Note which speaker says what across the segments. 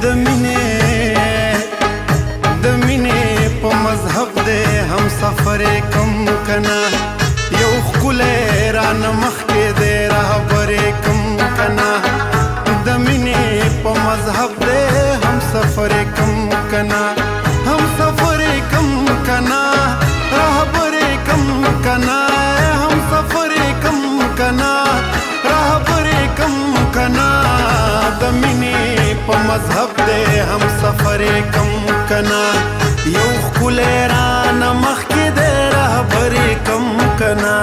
Speaker 1: د مینې په مذهب دې هم سفر کم کنا یو ښکلی رانه مخکې دې رهبر کم کنا د مینې په مذهب دې هم سفر کم کنا هم سفر کم کنا رهبر کم کنا هم سفر کم کنا رهبر کم کنا د مینې په مذهب دې هم سفر کم کنا یو ښکلی رانه مخکې دې رهبر کم کنا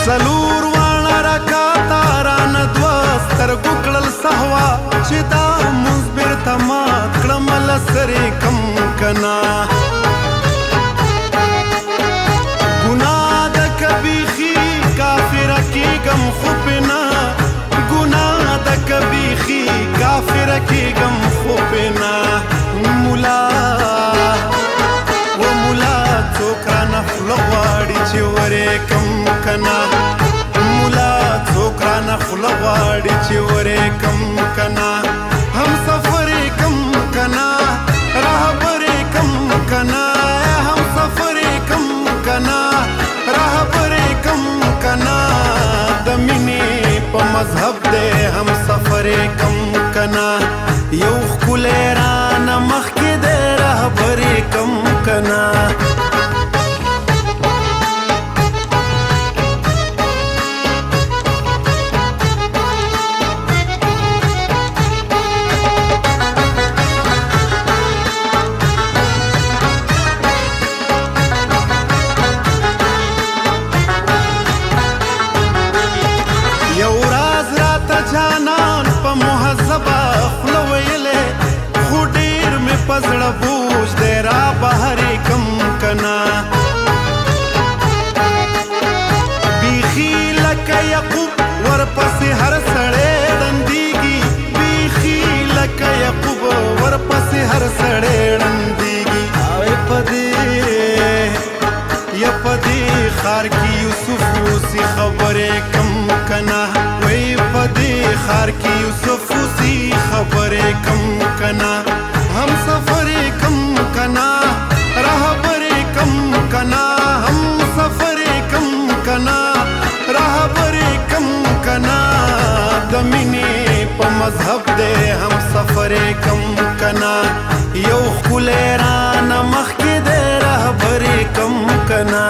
Speaker 1: څلور واړه رکعاته رانه دوه سترګو کړل سهوا چې دا مونځ بېرته مات کړم له سرې کم کنا ګناه ده که بیخي کافره کېږم خو پې نه ګناه ده که بیخي کافره کېږم خو پې نه ملا و ملا څوک رانه خوله غواړي چې ورې کم کنا ملا څوک رانه خوله غواړي چې ورې کم کنا هم سفر کم کنا رهبر کم کنا هم سفر کم کنا رهبر کم کنا د مینې په مذهب دې هم سفر کم کنا یو ښکلی رانه مخکې دې رهبر کم کنا جانان په مهذبه خوله ویلې خو ډېر مې په زړه بوج دی را بهرې کم کنا بیخي لکه یعقوب ورپسې هر سړی ړندېږي بیخي لکه یعقوب ورپسې هر سړی ړندېږي په دې ښار کې یوسف اوسي خبرې کم کنا وی په دې ښار کې یوسف اوسي خبرې کم کنا هم سفر کم کنا رهبر کم کنا هم سفر کم کنا رهبر کم کنا د مینې په مذهب دې هم سفر کم کنا یو ښکلی رانه مخکې دې رهبر کم کنا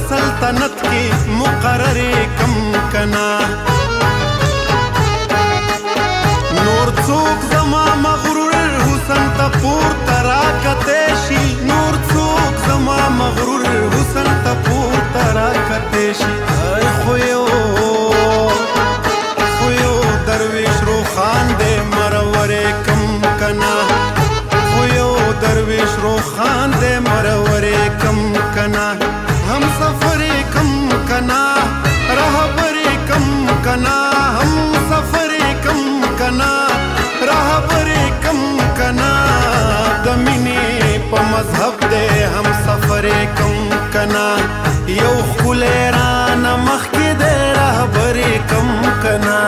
Speaker 1: سلطنت کی مقرر کم کنا نور څوک زما مغرور حسن ته پورته راکتی شي نور څوک زما مغرور حسن ته پورته راکتی شي خو یو درویش روخان دی مرور کم کنا خو یو درویش روخان دی مرور کم کنا हम सफर कम कना रहबर कम कना हम सफर कम कना रहबर कम कना د مینې په مذهب دې هم سفر کم کنا یو ښکلی رانه مخکې دې رهبر کم کنا